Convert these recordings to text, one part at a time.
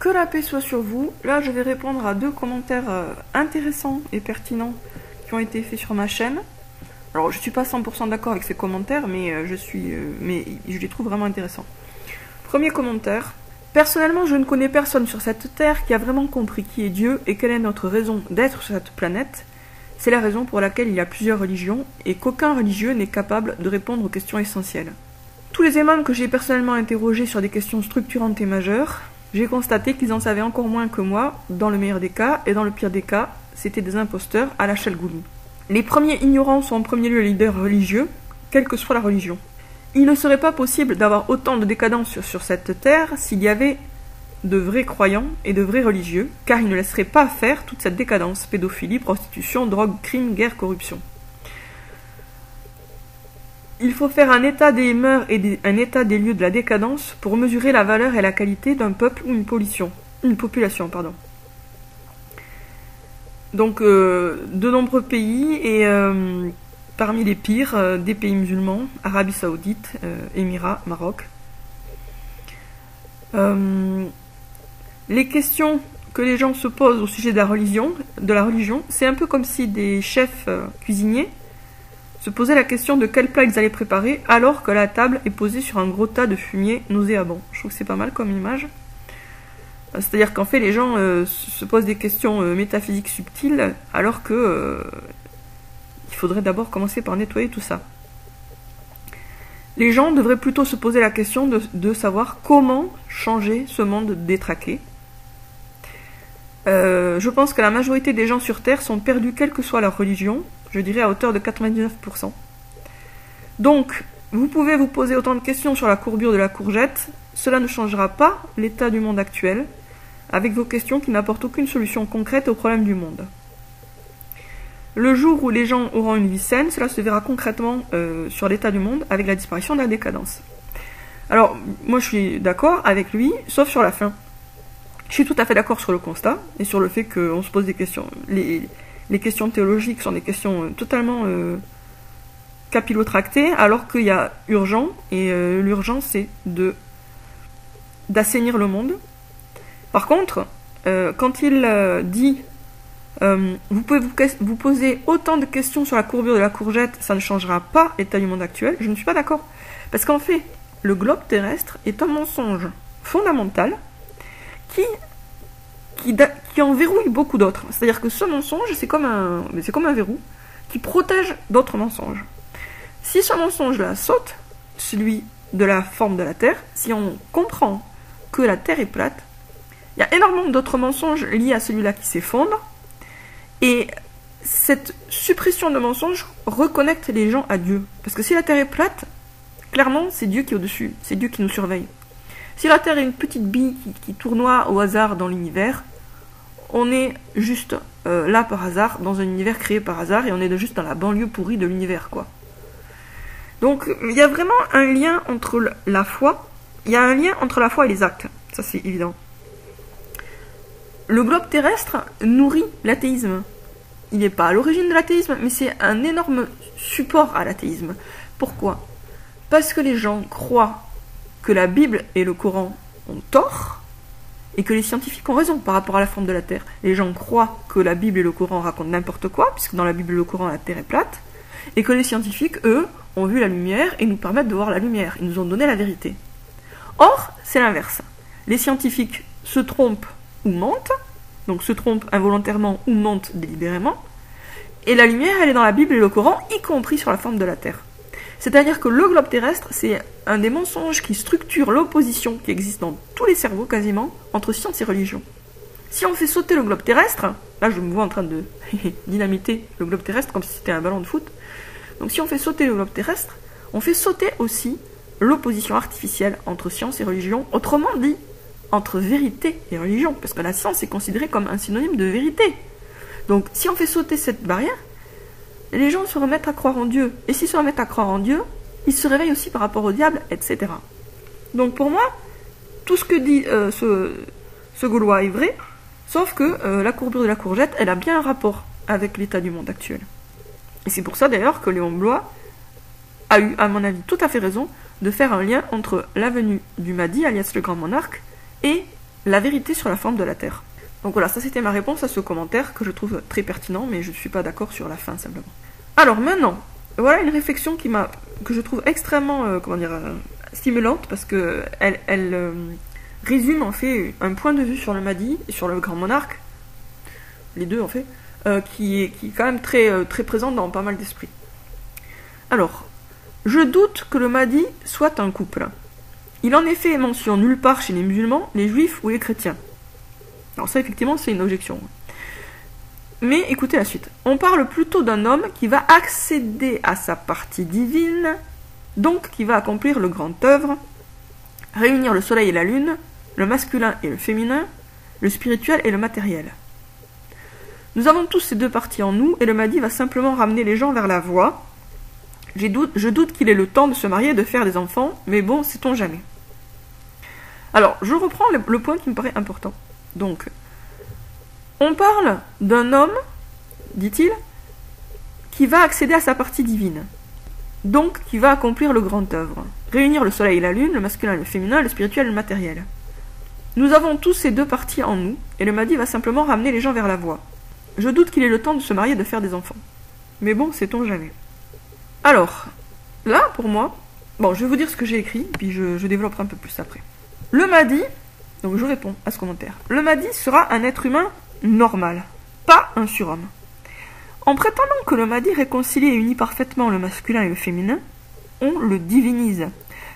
Que la paix soit sur vous. Là, je vais répondre à 2 commentaires intéressants et pertinents qui ont été faits sur ma chaîne. Alors, je suis pas 100% d'accord avec ces commentaires, mais je les trouve vraiment intéressants. Premier commentaire. Personnellement, je ne connais personne sur cette terre qui a vraiment compris qui est Dieu et quelle est notre raison d'être sur cette planète. C'est la raison pour laquelle il y a plusieurs religions et qu'aucun religieux n'est capable de répondre aux questions essentielles. Tous les imams que j'ai personnellement interrogés sur des questions structurantes et majeures, j'ai constaté qu'ils en savaient encore moins que moi, dans le meilleur des cas, et dans le pire des cas, c'était des imposteurs à la Chalgouli. Les premiers ignorants sont en premier lieu les leaders religieux, quelle que soit la religion. Il ne serait pas possible d'avoir autant de décadence sur cette terre s'il y avait de vrais croyants et de vrais religieux, car ils ne laisseraient pas faire toute cette décadence, pédophilie, prostitution, drogue, crime, guerre, corruption. Il faut faire un état des mœurs et un état des lieux de la décadence pour mesurer la valeur et la qualité d'un peuple ou une population. Donc, de nombreux pays, et parmi les pires, des pays musulmans, Arabie Saoudite, Émirats, Maroc. Les questions que les gens se posent au sujet de la religion, c'est un peu comme si des chefs cuisiniers se posaient la question de quel plat ils allaient préparer alors que la table est posée sur un gros tas de fumier nauséabond. Je trouve que c'est pas mal comme image. C'est-à-dire qu'en fait les gens se posent des questions métaphysiques subtiles alors que il faudrait d'abord commencer par nettoyer tout ça. Les gens devraient plutôt se poser la question de savoir comment changer ce monde détraqué. Je pense que la majorité des gens sur Terre sont perdus quelle que soit leur religion, je dirais à hauteur de 99%. Donc, vous pouvez vous poser autant de questions sur la courbure de la courgette, cela ne changera pas l'état du monde actuel, avec vos questions qui n'apportent aucune solution concrète aux problèmes du monde. Le jour où les gens auront une vie saine, cela se verra concrètement sur l'état du monde avec la disparition de la décadence. Alors, moi je suis d'accord avec lui, sauf sur la fin. Je suis tout à fait d'accord sur le constat et sur le fait qu'on se pose des questions. Les questions théologiques sont des questions totalement capillotractées, alors qu'il y a urgent, et l'urgence c'est d'assainir le monde. Par contre, quand il dit vous pouvez vous poser autant de questions sur la courbure de la courgette, ça ne changera pas l'état du monde actuel, je ne suis pas d'accord. Parce qu'en fait, le globe terrestre est un mensonge fondamental qui en verrouille beaucoup d'autres. C'est-à-dire que ce mensonge, c'est comme un verrou qui protège d'autres mensonges. Si ce mensonge-là saute, celui de la forme de la Terre, si on comprend que la Terre est plate, il y a énormément d'autres mensonges liés à celui-là qui s'effondrent, et cette suppression de mensonges reconnecte les gens à Dieu. Parce que si la Terre est plate, clairement, c'est Dieu qui est au-dessus, c'est Dieu qui nous surveille. Si la Terre est une petite bille qui tournoie au hasard dans l'univers, on est juste là par hasard, dans un univers créé par hasard, et on est juste dans la banlieue pourrie de l'univers, quoi. Donc, il y a vraiment un lien entre la foi, il y a un lien entre la foi et les actes, ça c'est évident. Le globe terrestre nourrit l'athéisme. Il n'est pas à l'origine de l'athéisme, mais c'est un énorme support à l'athéisme. Pourquoi ? Parce que les gens croient que la Bible et le Coran ont tort, et que les scientifiques ont raison par rapport à la forme de la Terre. Les gens croient que la Bible et le Coran racontent n'importe quoi, puisque dans la Bible et le Coran, la Terre est plate, et que les scientifiques, eux, ont vu la lumière et nous permettent de voir la lumière. Ils nous ont donné la vérité. Or, c'est l'inverse. Les scientifiques se trompent ou mentent, donc se trompent involontairement ou mentent délibérément, et la lumière, elle est dans la Bible et le Coran, y compris sur la forme de la Terre. C'est-à-dire que le globe terrestre, c'est un des mensonges qui structure l'opposition qui existe dans tous les cerveaux quasiment, entre science et religion. Si on fait sauter le globe terrestre, là je me vois en train de dynamiter le globe terrestre comme si c'était un ballon de foot, donc si on fait sauter le globe terrestre, on fait sauter aussi l'opposition artificielle entre science et religion, autrement dit, entre vérité et religion, parce que la science est considérée comme un synonyme de vérité. Donc si on fait sauter cette barrière, les gens se remettent à croire en Dieu. Et s'ils se remettent à croire en Dieu, ils se réveillent aussi par rapport au diable, etc. Donc pour moi, tout ce que dit ce Gaulois est vrai, sauf que la courbure de la courgette, elle a bien un rapport avec l'état du monde actuel. Et c'est pour ça d'ailleurs que Léon Bloy a eu, à mon avis, tout à fait raison de faire un lien entre la venue du Mahdi, alias le grand monarque, et la vérité sur la forme de la Terre. Donc voilà, ça c'était ma réponse à ce commentaire que je trouve très pertinent, mais je ne suis pas d'accord sur la fin simplement. Alors maintenant, voilà une réflexion que je trouve extrêmement stimulante parce que elle résume en fait un point de vue sur le Mahdi et sur le grand monarque, les deux en fait, qui est quand même très présent dans pas mal d'esprits. Alors, je doute que le Mahdi soit un couple. Il en est fait mention nulle part chez les musulmans, les juifs ou les chrétiens. Alors ça effectivement c'est une objection. Mais écoutez la suite. On parle plutôt d'un homme qui va accéder à sa partie divine, donc qui va accomplir le grand œuvre, réunir le soleil et la lune, le masculin et le féminin, le spirituel et le matériel. Nous avons tous ces deux parties en nous, et le Mahdi va simplement ramener les gens vers la voie. Je doute qu'il ait le temps de se marier et de faire des enfants, mais bon, sait-on jamais. Alors, je reprends le point qui me paraît important. Donc, on parle d'un homme, dit-il, qui va accéder à sa partie divine. Donc, qui va accomplir le grand œuvre. Réunir le soleil et la lune, le masculin et le féminin, le spirituel et le matériel. Nous avons tous ces deux parties en nous, et le Mahdi va simplement ramener les gens vers la voie. Je doute qu'il ait le temps de se marier et de faire des enfants. Mais bon, sait-on jamais. Alors, là, pour moi, bon, je vais vous dire ce que j'ai écrit, puis je développerai un peu plus après. Le Mahdi, donc je réponds à ce commentaire, le Mahdi sera un être humain normal, pas un surhomme. En prétendant que le Mahdi réconcilie et unit parfaitement le masculin et le féminin, on le divinise.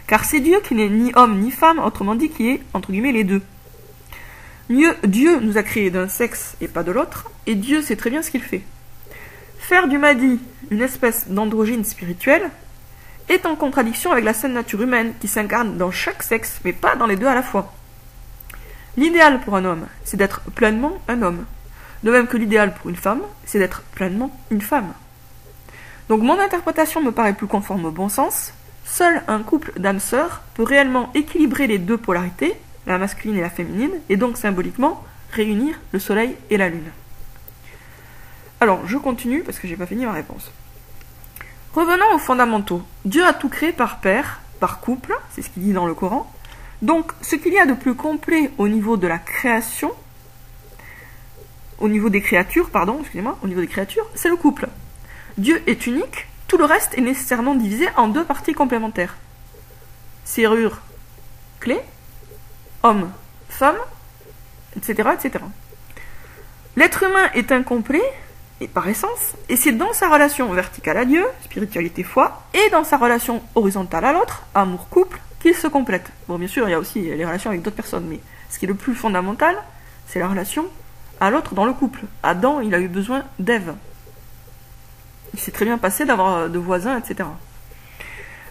Car c'est Dieu qui n'est ni homme ni femme, autrement dit qui est, entre guillemets, les deux. Mieux, Dieu nous a créés d'un sexe et pas de l'autre, et Dieu sait très bien ce qu'il fait. Faire du Mahdi une espèce d'androgyne spirituelle est en contradiction avec la saine nature humaine qui s'incarne dans chaque sexe, mais pas dans les deux à la fois. L'idéal pour un homme, c'est d'être pleinement un homme. De même que l'idéal pour une femme, c'est d'être pleinement une femme. Donc mon interprétation me paraît plus conforme au bon sens. Seul un couple d'âmes sœurs peut réellement équilibrer les deux polarités, la masculine et la féminine, et donc symboliquement réunir le soleil et la lune. Alors, je continue parce que j'ai pas fini ma réponse. Revenons aux fondamentaux. Dieu a tout créé par paire, par couple, c'est ce qu'il dit dans le Coran. Donc, ce qu'il y a de plus complet au niveau de la création, au niveau des créatures, c'est le couple. Dieu est unique, tout le reste est nécessairement divisé en deux parties complémentaires. Serrure, clé, homme, femme, etc., etc. L'être humain est incomplet, et par essence, et c'est dans sa relation verticale à Dieu, spiritualité, foi, et dans sa relation horizontale à l'autre, amour-couple, qu'il se complète. Bon, bien sûr, il y a aussi les relations avec d'autres personnes, mais ce qui est le plus fondamental, c'est la relation à l'autre dans le couple. Adam, il a eu besoin d'Ève. Il s'est très bien passé d'avoir de voisins, etc.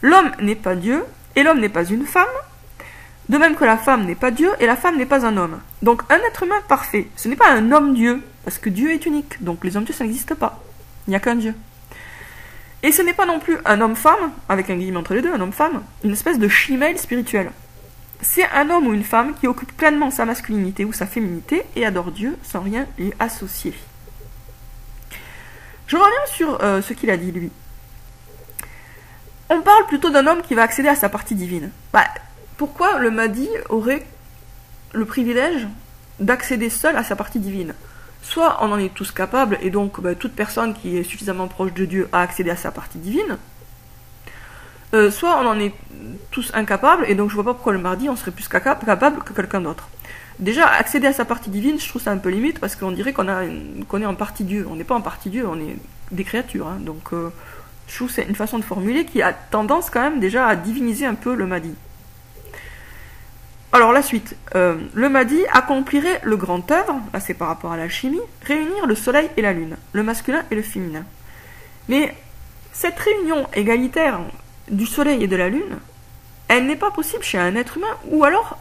L'homme n'est pas Dieu, et l'homme n'est pas une femme, de même que la femme n'est pas Dieu, et la femme n'est pas un homme. Donc un être humain parfait, ce n'est pas un homme-dieu, parce que Dieu est unique, donc les hommes-dieux ça n'existe pas. Il n'y a qu'un Dieu. Et ce n'est pas non plus un homme-femme, avec un guillemot entre les deux, un homme-femme, une espèce de chimère spirituelle. C'est un homme ou une femme qui occupe pleinement sa masculinité ou sa féminité et adore Dieu sans rien lui associer. Je reviens sur ce qu'il a dit, lui. On parle plutôt d'un homme qui va accéder à sa partie divine. Pourquoi le Mahdi aurait le privilège d'accéder seul à sa partie divine? Soit on en est tous capables, et donc toute personne qui est suffisamment proche de Dieu a accédé à sa partie divine, soit on en est tous incapables, et donc je vois pas pourquoi le Mahdi on serait plus capable que quelqu'un d'autre. Déjà, accéder à sa partie divine, je trouve ça un peu limite, parce qu'on dirait qu'on est en partie Dieu. On n'est pas en partie Dieu, on est des créatures. Hein. Donc je trouve que c'est une façon de formuler qui a tendance quand même déjà à diviniser un peu le Mahdi. Alors la suite, le Mahdi accomplirait le grand œuvre, là c'est par rapport à l'alchimie, réunir le soleil et la lune, le masculin et le féminin. Mais cette réunion égalitaire du soleil et de la lune, elle n'est pas possible chez un être humain, ou alors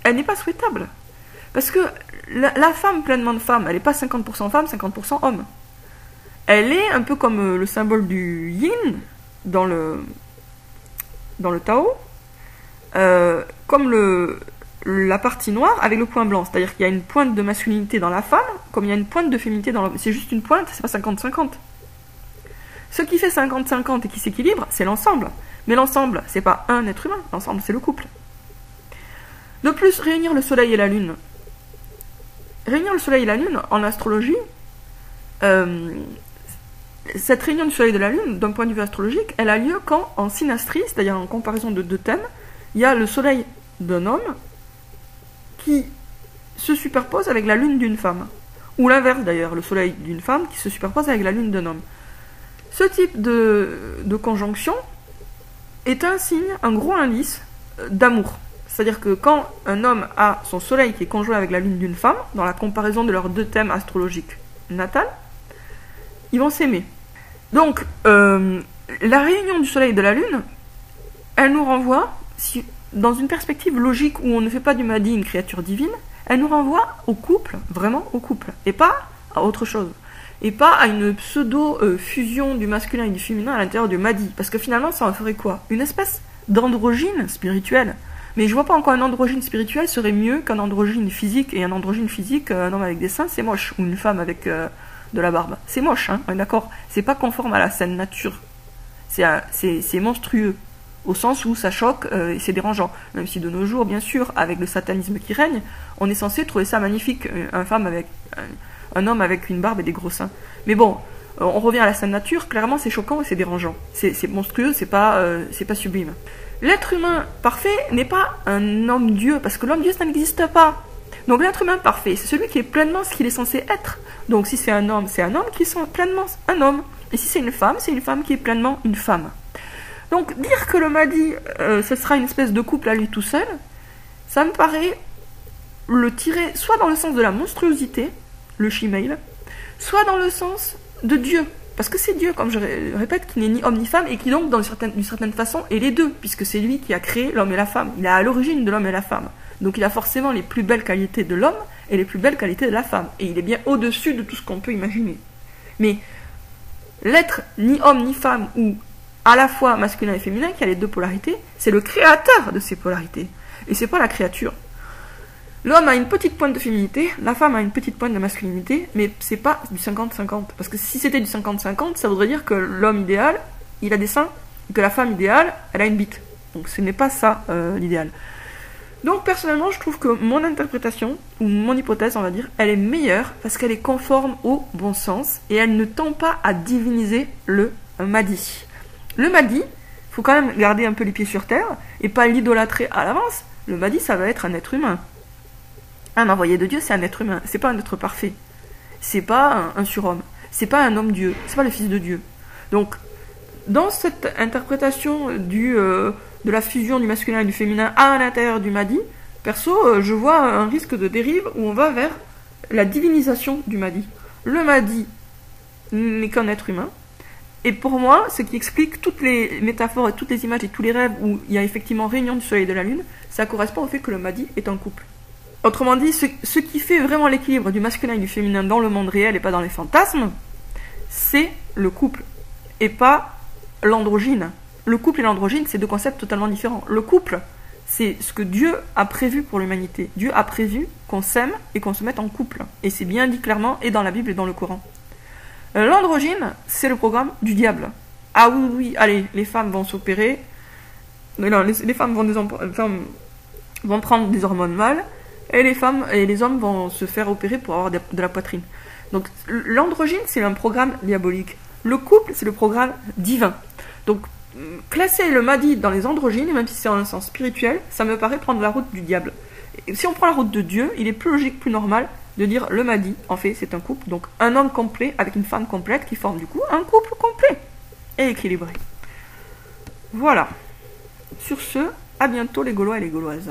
elle n'est pas souhaitable. Parce que la femme pleinement de femme, elle n'est pas 50% femme, 50% homme. Elle est un peu comme le symbole du yin dans le Tao, comme la partie noire avec le point blanc. C'est-à-dire qu'il y a une pointe de masculinité dans la femme, comme il y a une pointe de féminité dans l'homme. C'est juste une pointe, c'est pas 50-50. Ce qui fait 50-50 et qui s'équilibre, c'est l'ensemble. Mais l'ensemble, c'est pas un être humain, l'ensemble, c'est le couple. De plus, réunir le soleil et la lune. Réunir le soleil et la lune, en astrologie, cette réunion du soleil et de la lune, d'un point de vue astrologique, elle a lieu quand, en synastrie, c'est-à-dire en comparaison de deux thèmes, il y a le soleil d'un homme qui se superpose avec la lune d'une femme. Ou l'inverse d'ailleurs, le soleil d'une femme qui se superpose avec la lune d'un homme. Ce type de conjonction est un signe, un gros indice d'amour. C'est-à-dire que quand un homme a son soleil qui est conjoint avec la lune d'une femme, dans la comparaison de leurs deux thèmes astrologiques natals, ils vont s'aimer. Donc, la réunion du soleil et de la lune, elle nous renvoie, dans une perspective logique où on ne fait pas du Mahdi une créature divine, elle nous renvoie au couple, vraiment au couple, et pas à autre chose. Et pas à une pseudo-fusion du masculin et du féminin à l'intérieur du Mahdi. Parce que finalement, ça en ferait quoi? Une espèce d'androgyne spirituel. Mais je vois pas en quoi un androgyne spirituel serait mieux qu'un androgyne physique. Et un androgyne physique, un homme avec des seins, c'est moche. Ou une femme avec de la barbe. C'est moche, hein, d'accord? C'est pas conforme à la saine nature. C'est monstrueux. Au sens où ça choque et c'est dérangeant. Même si de nos jours, bien sûr, avec le satanisme qui règne, on est censé trouver ça magnifique, un homme avec une barbe et des gros seins. Mais bon, on revient à la saine nature, clairement c'est choquant et c'est dérangeant. C'est monstrueux, c'est pas sublime. L'être humain parfait n'est pas un homme-dieu, parce que l'homme-dieu ça n'existe pas. Donc l'être humain parfait, c'est celui qui est pleinement ce qu'il est censé être. Donc si c'est un homme qui est pleinement un homme. Et si c'est une femme qui est pleinement une femme. Donc dire que le Mahdi, ce sera une espèce de couple à lui tout seul, ça me paraît le tirer soit dans le sens de la monstruosité, le shimail, soit dans le sens de Dieu. Parce que c'est Dieu, comme je répète, qui n'est ni homme ni femme, et qui donc, d'une certaine façon, est les deux, puisque c'est lui qui a créé l'homme et la femme. Il est à l'origine de l'homme et la femme. Donc il a forcément les plus belles qualités de l'homme et les plus belles qualités de la femme. Et il est bien au-dessus de tout ce qu'on peut imaginer. Mais l'être ni homme ni femme, ou à la fois masculin et féminin, qui a les deux polarités, c'est le créateur de ces polarités. Et c'est pas la créature. L'homme a une petite pointe de féminité, la femme a une petite pointe de masculinité, mais c'est pas du 50-50. Parce que si c'était du 50-50, ça voudrait dire que l'homme idéal, il a des seins, et que la femme idéale, elle a une bite. Donc ce n'est pas ça l'idéal. Donc personnellement, je trouve que mon interprétation, ou mon hypothèse, on va dire, elle est meilleure parce qu'elle est conforme au bon sens, et elle ne tend pas à diviniser le Mahdi. Le Mahdi, il faut quand même garder un peu les pieds sur terre, et pas l'idolâtrer à l'avance. Le Mahdi, ça va être un être humain. Un envoyé de Dieu, c'est un être humain, c'est pas un être parfait. C'est pas un surhomme, c'est pas un homme-dieu, c'est pas le fils de Dieu. Donc, dans cette interprétation de la fusion du masculin et du féminin à l'intérieur du Mahdi, perso, je vois un risque de dérive où on va vers la divinisation du Mahdi. Le Mahdi n'est qu'un être humain, et pour moi, ce qui explique toutes les métaphores et toutes les images et tous les rêves où il y a effectivement réunion du soleil et de la lune, ça correspond au fait que le Mahdi est un couple. Autrement dit, ce qui fait vraiment l'équilibre du masculin et du féminin dans le monde réel et pas dans les fantasmes, c'est le couple, et pas l'androgyne. Le couple et l'androgyne, c'est deux concepts totalement différents. Le couple, c'est ce que Dieu a prévu pour l'humanité. Dieu a prévu qu'on s'aime et qu'on se mette en couple. Et c'est bien dit clairement, et dans la Bible et dans le Coran. L'androgyne, c'est le programme du diable. Ah oui, oui, allez, les femmes vont s'opérer. Non, les femmes vont prendre des hormones mâles. Et les femmes et les hommes vont se faire opérer pour avoir de la poitrine. Donc l'androgyne, c'est un programme diabolique. Le couple, c'est le programme divin. Donc classer le Mahdi dans les androgynes, même si c'est en un sens spirituel, ça me paraît prendre la route du diable. Et si on prend la route de Dieu, il est plus logique, plus normal de dire le Mahdi, en fait, c'est un couple. Donc un homme complet avec une femme complète qui forme du coup un couple complet et équilibré. Voilà. Sur ce, à bientôt les Gaulois et les Gauloises.